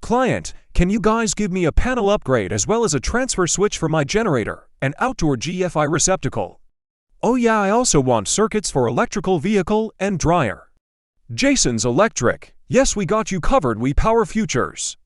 Client, can you guys give me a panel upgrade as well as a transfer switch for my generator, an outdoor GFI receptacle? Oh yeah, I also want circuits for electrical vehicle and dryer. Jason's Electric. Yes, we got you covered, we power futures.